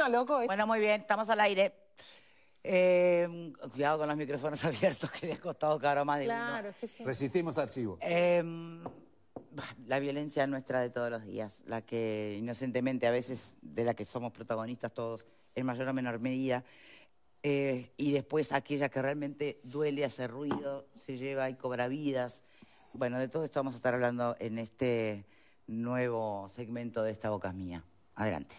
vuelto loco. Bueno, muy bien, estamos al aire. Cuidado con los micrófonos abiertos, que les ha costado caro más de uno. Es que sí. Resistimos archivo. La violencia nuestra de todos los días, la que inocentemente a veces, de la que somos protagonistas todos, en mayor o menor medida, y después aquella que realmente duele, hace ruido, se lleva y cobra vidas. Bueno, de todo esto vamos a estar hablando en este nuevo segmento de Esta Boca es Mía. Adelante.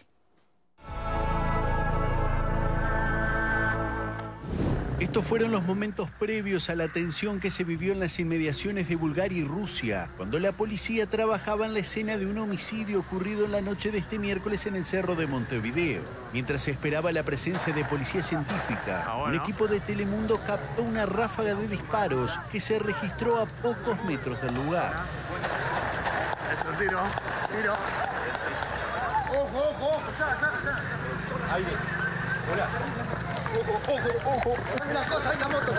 Estos fueron los momentos previos a la tensión que se vivió en las inmediaciones de Bulgaria y Rusia, cuando la policía trabajaba en la escena de un homicidio ocurrido en la noche de este miércoles en el Cerro de Montevideo. Mientras se esperaba la presencia de policía científica, un equipo de Telemundo captó una ráfaga de disparos que se registró a pocos metros del lugar. Eso, tiro. Ojo, ya. Ahí. Hola. Ojo. Una cosa, ahí la moto,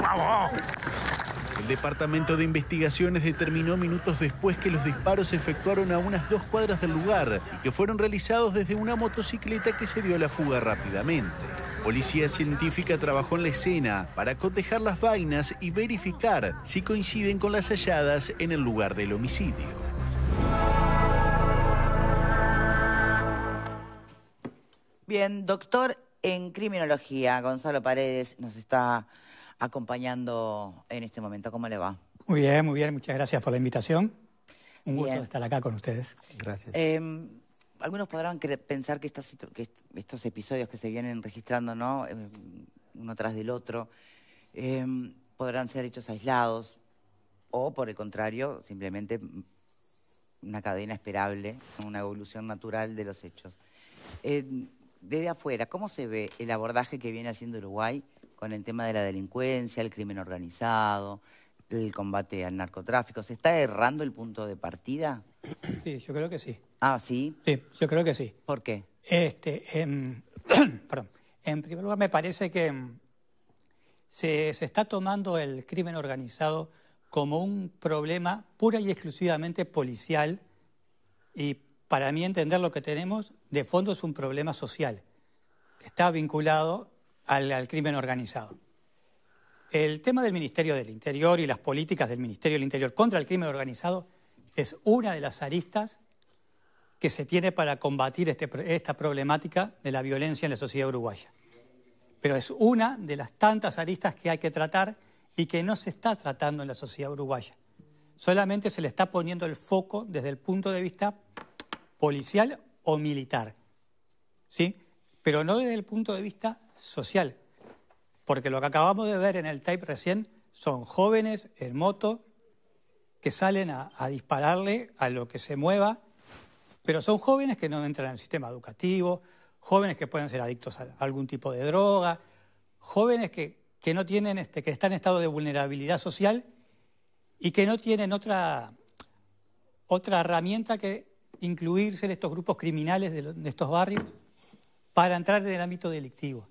¡vamos! El Departamento de Investigaciones determinó minutos después que los disparos se efectuaron a unas 2 cuadras del lugar y que fueron realizados desde una motocicleta que se dio a la fuga rápidamente. Policía científica trabajó en la escena para cotejar las vainas y verificar si coinciden con las halladas en el lugar del homicidio. Bien, doctor en criminología, Gonzalo Paredes, nos está acompañando en este momento. ¿Cómo le va? Muy bien, muchas gracias por la invitación. Un gusto Bien. estar acá con ustedes. Gracias. Algunos podrán pensar que estos episodios que se vienen registrando, ¿no? Uno tras del otro, podrán ser hechos aislados o, por el contrario, simplemente una cadena esperable, una evolución natural de los hechos. Desde afuera, ¿cómo se ve el abordaje que viene haciendo Uruguay con el tema de la delincuencia, el crimen organizado, el combate al narcotráfico? ¿Se está errando el punto de partida? Sí, yo creo que sí. Ah, ¿sí? Sí, yo creo que sí. ¿Por qué? Perdón. En primer lugar, me parece que se está tomando el crimen organizado como un problema pura y exclusivamente policial, y para mí entender lo que tenemos de fondo es un problema social. Está vinculado al crimen organizado. El tema del Ministerio del Interior y las políticas del Ministerio del Interior contra el crimen organizado es una de las aristas que se tiene para combatir esta problemática de la violencia en la sociedad uruguaya. Pero es una de las tantas aristas que hay que tratar y que no se está tratando en la sociedad uruguaya. Solamente se le está poniendo el foco desde el punto de vista policial o militar, ¿sí? Pero no desde el punto de vista social, porque lo que acabamos de ver en el tape recién son jóvenes en moto que salen a dispararle a lo que se mueva, pero son jóvenes que no entran en el sistema educativo, jóvenes que pueden ser adictos a algún tipo de droga, jóvenes que no tienen, que están en estado de vulnerabilidad social y que no tienen otra herramienta que incluirse en estos grupos criminales de estos barrios para entrar en el ámbito delictivo.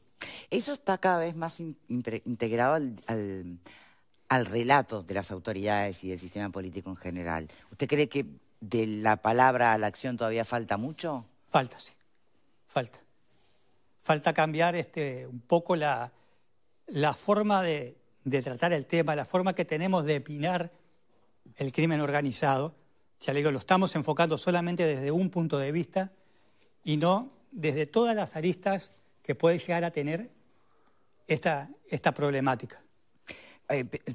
Eso está cada vez más integrado al relato de las autoridades y del sistema político en general. ¿Usted cree que de la palabra a la acción todavía falta mucho? Falta, sí. Falta cambiar un poco la forma de tratar el tema, la forma que tenemos de opinar el crimen organizado. Ya le digo, lo estamos enfocando solamente desde un punto de vista y no desde todas las aristas que puede llegar a tener esta problemática.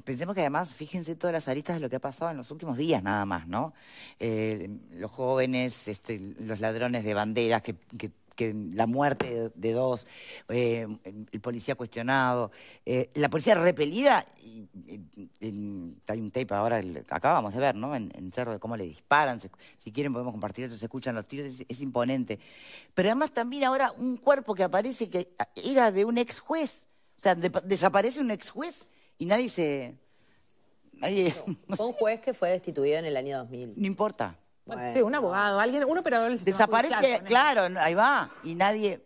Pensemos que además, fíjense todas las aristas de lo que ha pasado en los últimos días nada más, ¿no? Los jóvenes, los ladrones de banderas, que la muerte de 2, el policía cuestionado, la policía repelida, hay un tape ahora, acabamos de ver, ¿no? En Cerro, de cómo le disparan, si quieren podemos compartir esto, se escuchan los tiros, es imponente. Pero además también ahora un cuerpo que aparece que era de un ex juez, o sea, desaparece un ex juez y nadie se... Fue un juez que fue destituido en el año 2000. No importa. Bueno. Sí, un abogado, un operador del sistema desaparece, judicial, claro, ahí va, y nadie...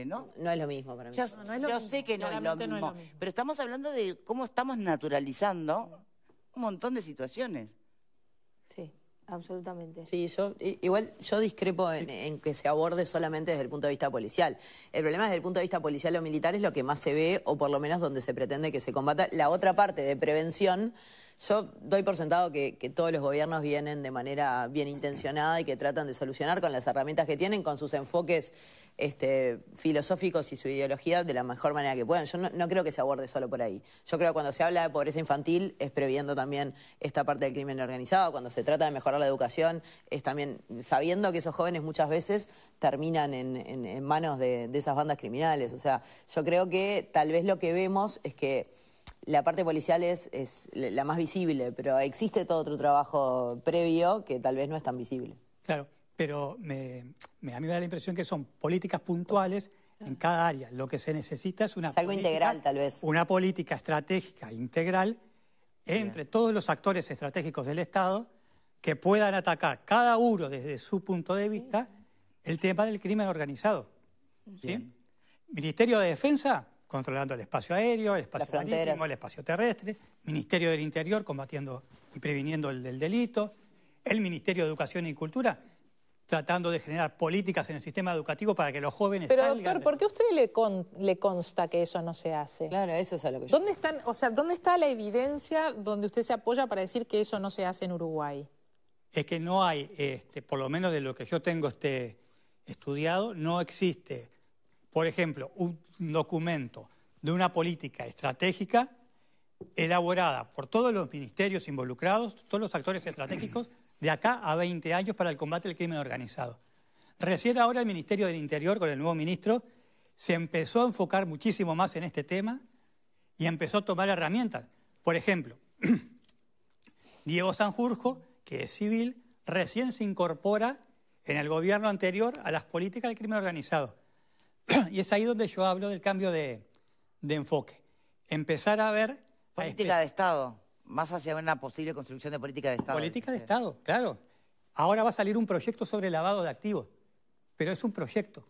¿no? No es lo mismo para mí. Yo sé que no es lo mismo, pero estamos hablando de cómo estamos naturalizando un montón de situaciones. Sí. absolutamente. Sí, igual yo discrepo en que se aborde solamente desde el punto de vista policial. El problema desde el punto de vista policial o militar es lo que más se ve, o por lo menos donde se pretende que se combata. La otra parte de prevención, yo doy por sentado que todos los gobiernos vienen de manera bien intencionada y que tratan de solucionar con las herramientas que tienen, con sus enfoques filosóficos y su ideología de la mejor manera que puedan. Yo no creo que se aborde solo por ahí. Yo creo que cuando se habla de pobreza infantil es previendo también esta parte del crimen organizado. Cuando se trata de mejorar la educación es también sabiendo que esos jóvenes muchas veces terminan en manos de esas bandas criminales. O sea, yo creo que tal vez lo que vemos es que la parte policial es la más visible, pero existe todo otro trabajo previo que tal vez no es tan visible. Claro, pero a mí me da la impresión que son políticas puntuales en cada área. Lo que se necesita es una algo integral, tal vez. Una política estratégica integral entre todos los actores estratégicos del Estado que puedan atacar cada uno desde su punto de vista el tema del crimen organizado. ¿Sí? Ministerio de Defensa, controlando el espacio aéreo, el espacio marítimo, el espacio terrestre. Ministerio del Interior, combatiendo y previniendo el delito. El Ministerio de Educación y Cultura, tratando de generar políticas en el sistema educativo para que los jóvenes Pero, salgan. doctor, ¿por qué a usted le consta que eso no se hace? Claro, eso es a lo que yo... ¿Dónde está la evidencia donde usted se apoya para decir que eso no se hace en Uruguay? Es que no hay, por lo menos de lo que yo tengo estudiado, no existe, por ejemplo, un documento de una política estratégica elaborada por todos los ministerios involucrados, todos los actores estratégicos, de acá a 20 años para el combate del crimen organizado. Recién ahora el Ministerio del Interior, con el nuevo ministro, se empezó a enfocar muchísimo más en este tema y empezó a tomar herramientas. Por ejemplo, Diego Sanjurjo, que es civil, recién se incorpora en el gobierno anterior a las políticas del crimen organizado. Y es ahí donde yo hablo del cambio de enfoque. Empezar a ver... Política de Estado. Más hacia una posible construcción de política de Estado. Política de Estado, claro. Ahora va a salir un proyecto sobre lavado de activos, pero es un proyecto.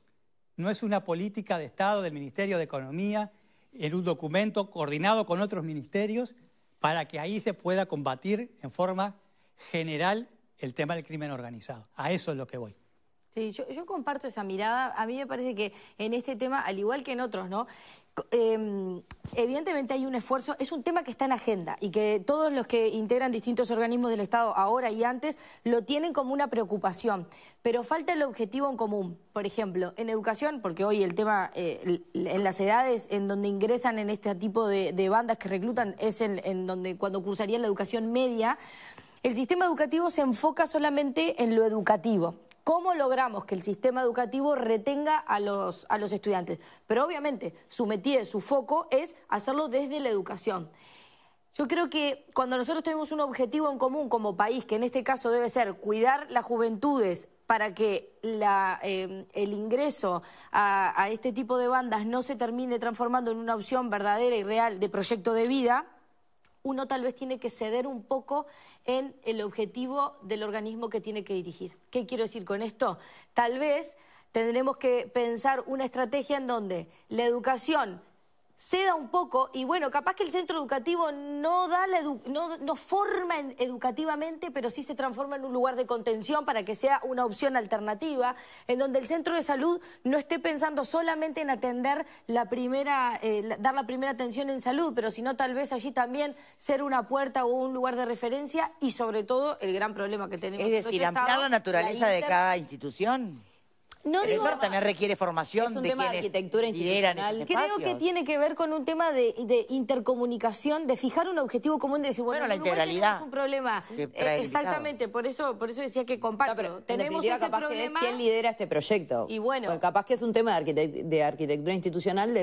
No es una política de Estado del Ministerio de Economía en un documento coordinado con otros ministerios para que ahí se pueda combatir en forma general el tema del crimen organizado. A eso es lo que voy. Sí, yo comparto esa mirada. A mí me parece que en este tema, al igual que en otros, ¿no? Evidentemente hay un esfuerzo, es un tema que está en agenda y que todos los que integran distintos organismos del Estado ahora y antes lo tienen como una preocupación, pero falta el objetivo en común. Por ejemplo, en educación, porque hoy el tema en las edades en donde ingresan en este tipo de bandas que reclutan es en donde cuando cursarían la educación media, el sistema educativo se enfoca solamente en lo educativo. ¿Cómo logramos que el sistema educativo retenga a los estudiantes? Pero obviamente su métier, su foco es hacerlo desde la educación. Yo creo que cuando nosotros tenemos un objetivo en común como país, que en este caso debe ser cuidar las juventudes para que el ingreso a este tipo de bandas no se termine transformando en una opción verdadera y real de proyecto de vida, uno tal vez tiene que ceder un poco en el objetivo del organismo que tiene que dirigir. ¿Qué quiero decir con esto? Tal vez tendremos que pensar una estrategia en donde la educación ceda un poco y bueno, capaz que el centro educativo no forma educativamente, pero sí se transforma en un lugar de contención para que sea una opción alternativa, en donde el centro de salud no esté pensando solamente en atender dar la primera atención en salud, pero sino tal vez allí también ser una puerta o un lugar de referencia y sobre todo el gran problema que tenemos. Es decir, ampliar la naturaleza de cada institución. No digo, eso también requiere formación. Es un tema de arquitectura institucional. Creo que tiene que ver con un tema de intercomunicación, de fijar un objetivo común, de decir, bueno, la integralidad tenemos un problema. Exactamente, por eso decía que comparto. No, pero tenemos ese capaz problema. Que es quién lidera este proyecto. Y bueno, porque capaz que es un tema de arquitectura institucional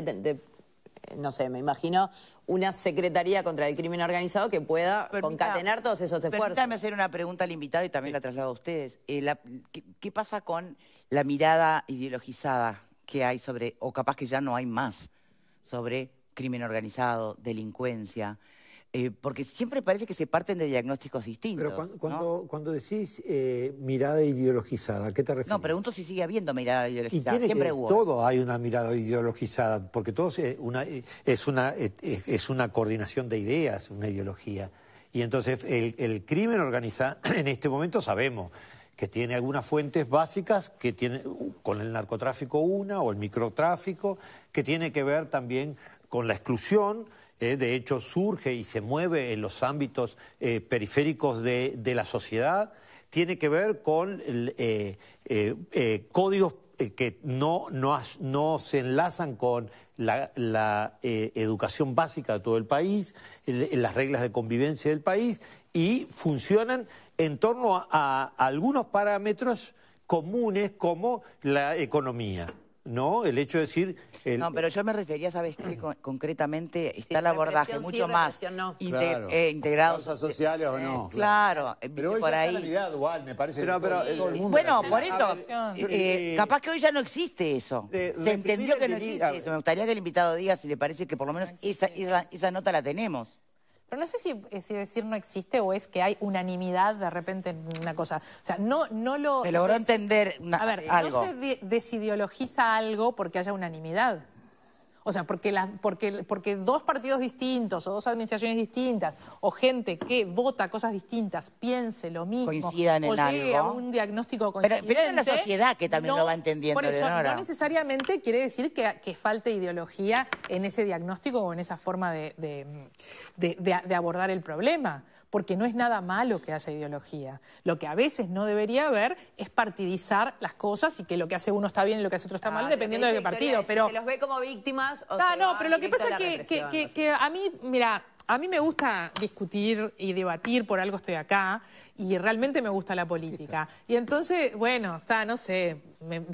no sé, me imagino una secretaría contra el crimen organizado que pueda concatenar todos esos esfuerzos. Permítame hacer una pregunta al invitado y también la traslado a ustedes. ¿Qué pasa con la mirada ideologizada que hay sobre, o capaz que ya no hay más, sobre crimen organizado, delincuencia? Porque siempre parece que se parten de diagnósticos distintos. Pero cuando decís mirada ideologizada, ¿a qué te refieres? No, pregunto si sigue habiendo mirada ideologizada. Siempre hubo. Todo hay una mirada ideologizada, porque todo es una coordinación de ideas, una ideología. Y entonces el crimen organizado, en este momento sabemos que tiene algunas fuentes básicas, que tiene con el narcotráfico o el microtráfico, que tiene que ver también con la exclusión. De hecho, surge y se mueve en los ámbitos periféricos de la sociedad. Tiene que ver con códigos que no se enlazan con la educación básica de todo el país, las reglas de convivencia del país, y funcionan en torno a algunos parámetros comunes como la economía, ¿no? El hecho de decir... No, pero yo me refería, ¿sabes qué? Concretamente está el abordaje mucho más integrado. ¿Causas sociales o no? Claro, pero hoy por ya ahí. está la realidad dual, me parece. Pero todo el mundo Bueno, la por tiene. eso, capaz que hoy ya no existe eso. Se entendió que no existe eso. Me gustaría que el invitado diga si le parece que por lo menos esa nota la tenemos. Pero no sé si decir no existe o es que hay unanimidad de repente en una cosa. O sea, no lo... Se logró entender algo. No se desideologiza algo porque haya unanimidad. O sea, porque dos partidos distintos o dos administraciones distintas o gente que vota cosas distintas piense lo mismo coincidan en o llegue algo. a un diagnóstico coincidente. Pero es la sociedad que también lo va entendiendo. Por eso Leonora. no necesariamente quiere decir que falte ideología en ese diagnóstico o en esa forma de abordar el problema. Porque no es nada malo que haya ideología. Lo que a veces no debería haber es partidizar las cosas y que lo que hace uno está bien y lo que hace otro está mal, dependiendo de qué partido. Pero ¿se los ve como víctimas o pero lo que pasa es que a mí, mira, a mí me gusta discutir y debatir, por algo estoy acá, y realmente me gusta la política. Y entonces, bueno, no sé,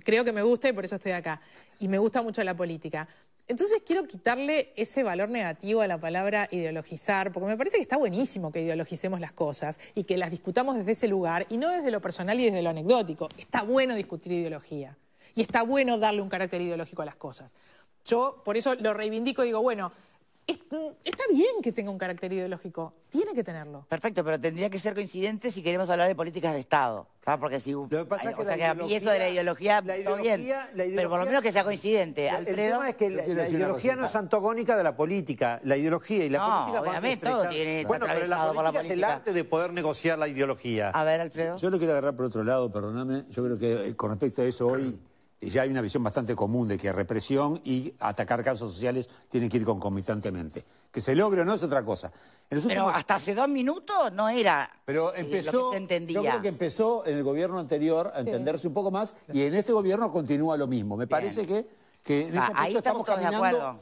creo que me gusta y por eso estoy acá. Y me gusta mucho la política. Entonces quiero quitarle ese valor negativo a la palabra ideologizar, porque me parece que está buenísimo que ideologicemos las cosas y que las discutamos desde ese lugar y no desde lo personal y desde lo anecdótico. Está bueno discutir ideología y está bueno darle un carácter ideológico a las cosas. Yo por eso lo reivindico y digo, bueno, está bien que tenga un carácter ideológico, tiene que tenerlo. Perfecto, pero tendría que ser coincidente si queremos hablar de políticas de Estado, ¿sabes? Porque si Lo que pasa es que y eso de la ideología, todo bien, pero por lo menos que sea coincidente. El Alfredo, tema es que la ideología no es antagónica de la política. La ideología y la política van obviamente todo tiene bueno, pero la atravesado por la política es el política. arte de poder negociar la ideología. A ver, Alfredo. Yo lo quiero agarrar por otro lado, perdóname. Yo creo que con respecto a eso hoy ya hay una visión bastante común de que represión y atacar causas sociales tienen que ir concomitantemente. Que se logre o no es otra cosa. Pero hasta hace 2 minutos no era Pero empezó, lo que se entendía. yo creo que empezó en el gobierno anterior a entenderse un poco más y en este gobierno continúa lo mismo. Me parece que en ese ahí aspecto estamos todos de acuerdo.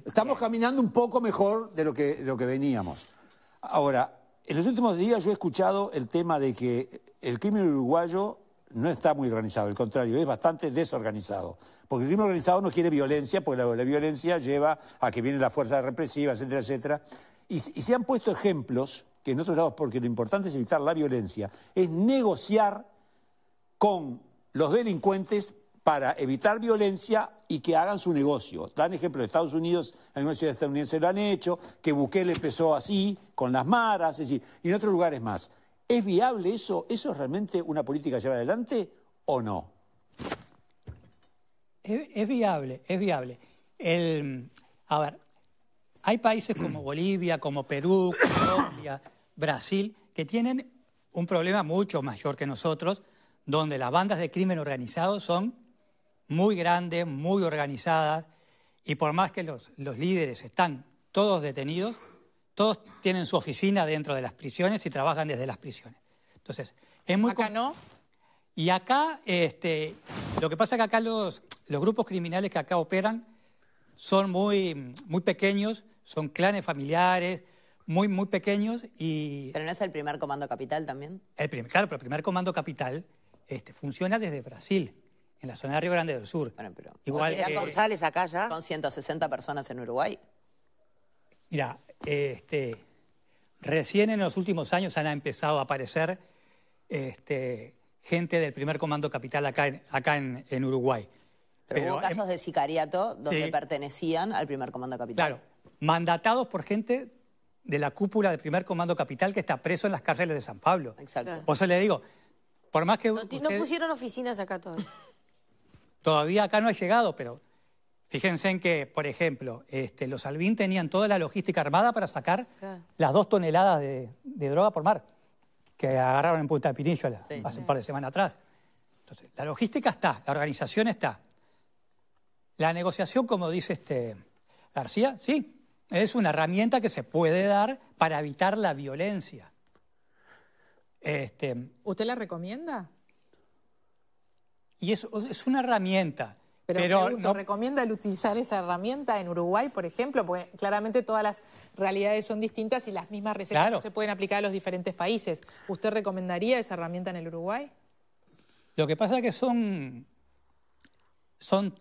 Estamos caminando un poco mejor de lo que veníamos. Ahora, en los últimos días yo he escuchado el tema de que el crimen uruguayo no está muy organizado, al contrario, es bastante desorganizado. Porque el crimen organizado no quiere violencia, porque la violencia lleva a que vienen las fuerzas represivas, etcétera, etcétera. Y se han puesto ejemplos, que en otros lados, porque lo importante es evitar la violencia, es negociar con los delincuentes para evitar violencia y que hagan su negocio. Dan ejemplo de Estados Unidos, en algunas ciudades estadounidenses lo han hecho, que Bukele empezó así, con las maras, es decir, y en otros lugares más. ¿Es viable eso? ¿Eso es realmente una política a llevar adelante o no? Es viable, es viable. A ver, hay países como Bolivia, como Perú, Colombia, Brasil, que tienen un problema mucho mayor que nosotros, donde las bandas de crimen organizado son muy grandes, muy organizadas, y por más que los líderes están todos detenidos, todos tienen su oficina dentro de las prisiones y trabajan desde las prisiones. Entonces, es muy... Acá no. Y acá, lo que pasa es que acá los grupos criminales que acá operan son muy pequeños, son clanes familiares, muy pequeños y... ¿Pero no es el primer comando capital también? Claro, pero el primer comando capital funciona desde Brasil, en la zona de Río Grande del Sur. Bueno, pero... Igual que González acá ya. ¿Con 160 personas en Uruguay? Mira, recién en los últimos años han empezado a aparecer gente del primer comando capital acá en Uruguay. Pero hubo casos de sicariato donde pertenecían al primer comando capital. Claro, mandatados por gente de la cúpula del primer comando capital que está preso en las cárceles de San Pablo. Exacto. Por eso le digo, por más que No pusieron oficinas acá todavía. Todavía acá no ha llegado, pero Fíjense en que, por ejemplo, los Salvin tenían toda la logística armada para sacar las 2 toneladas de droga por mar que agarraron en Punta Pinillo hace un par de semanas atrás. Entonces, la logística está, la organización está. La negociación, como dice García, sí, es una herramienta que se puede dar para evitar la violencia. ¿Usted la recomienda? Y es una herramienta. Pero no recomienda el utilizar esa herramienta en Uruguay, por ejemplo, porque claramente todas las realidades son distintas y las mismas recetas no se pueden aplicar a los diferentes países. ¿Usted recomendaría esa herramienta en el Uruguay? Lo que pasa es que son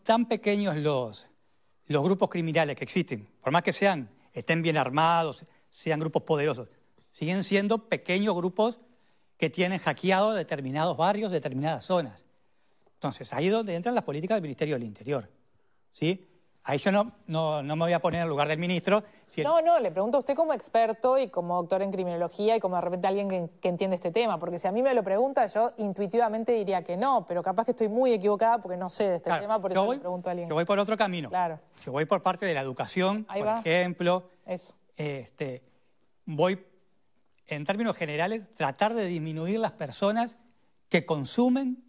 tan pequeños los grupos criminales que existen, por más que estén bien armados, sean grupos poderosos, siguen siendo pequeños grupos que tienen hackeados determinados barrios, determinadas zonas. Entonces, ahí es donde entran las políticas del Ministerio del Interior, ¿sí? Ahí yo no me voy a poner en el lugar del ministro. No, le pregunto a usted como experto y como doctor en criminología y como de repente alguien que entiende este tema, porque si a mí me lo pregunta, yo intuitivamente diría que no, pero capaz que estoy muy equivocada porque no sé de este tema, por eso le pregunto a alguien. Yo voy por otro camino. Claro. Yo voy por parte de la educación, por ejemplo. Eso. Voy, en términos generales, tratar de disminuir las personas que consumen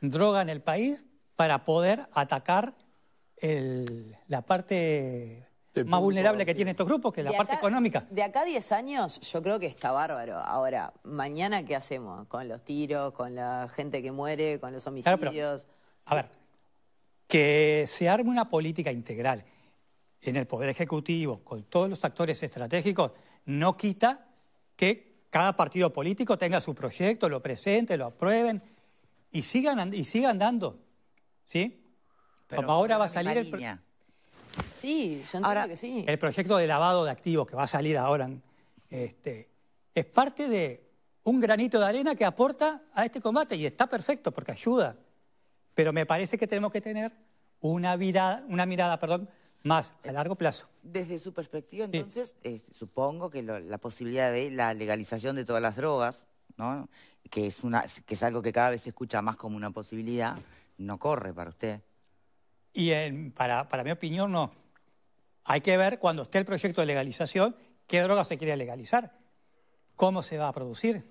droga en el país para poder atacar la parte más vulnerable que tienen estos grupos, que es la parte económica. De acá a 10 años yo creo que está bárbaro. Ahora, mañana, ¿qué hacemos? Con los tiros, con la gente que muere, con los homicidios. Claro, pero, a ver, que se arme una política integral en el Poder Ejecutivo, con todos los actores estratégicos, no quita que cada partido político tenga su proyecto, lo presente, lo aprueben y sigan dando, ¿sí? Pero como ahora va a salir Sí, yo entiendo que sí. El proyecto de lavado de activos que va a salir ahora es parte de un granito de arena que aporta a este combate y está perfecto porque ayuda. Pero me parece que tenemos que tener una mirada más a largo plazo. Desde su perspectiva, entonces, supongo que la posibilidad de la legalización de todas las drogas, ¿no? que es algo que cada vez se escucha más como una posibilidad, no corre para usted. Y para mi opinión, no. Hay que ver cuando esté el proyecto de legalización qué droga se quiere legalizar, cómo se va a producir.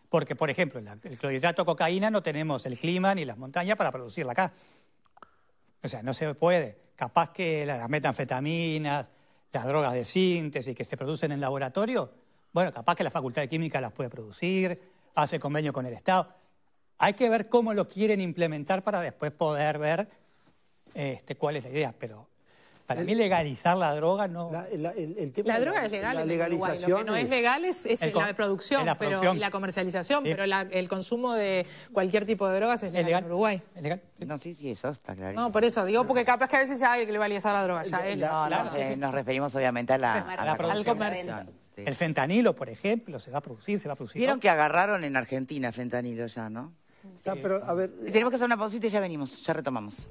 Porque, por ejemplo, el clorhidrato de cocaína no tenemos el clima ni las montañas para producirla acá. O sea, no se puede. Capaz que las metanfetaminas, las drogas de síntesis que se producen en laboratorio, bueno, capaz que la Facultad de Química las puede producir, hace convenio con el Estado. Hay que ver cómo lo quieren implementar para después poder ver cuál es la idea. Pero para mí legalizar la droga no... La droga es legal en Uruguay. Lo que no es legal es la producción, y la comercialización, pero el consumo de cualquier tipo de drogas es legal en Uruguay. ¿Es legal? No, sí, eso está claro. No, por eso digo, porque capaz que a veces hay que legalizar la droga. Nos referimos obviamente a la al comercio. Sí. El fentanilo, por ejemplo, se va a producir. Vieron que agarraron en Argentina fentanilo ya, ¿no? Pero, a ver, Tenemos que hacer una pausita y ya venimos, ya retomamos.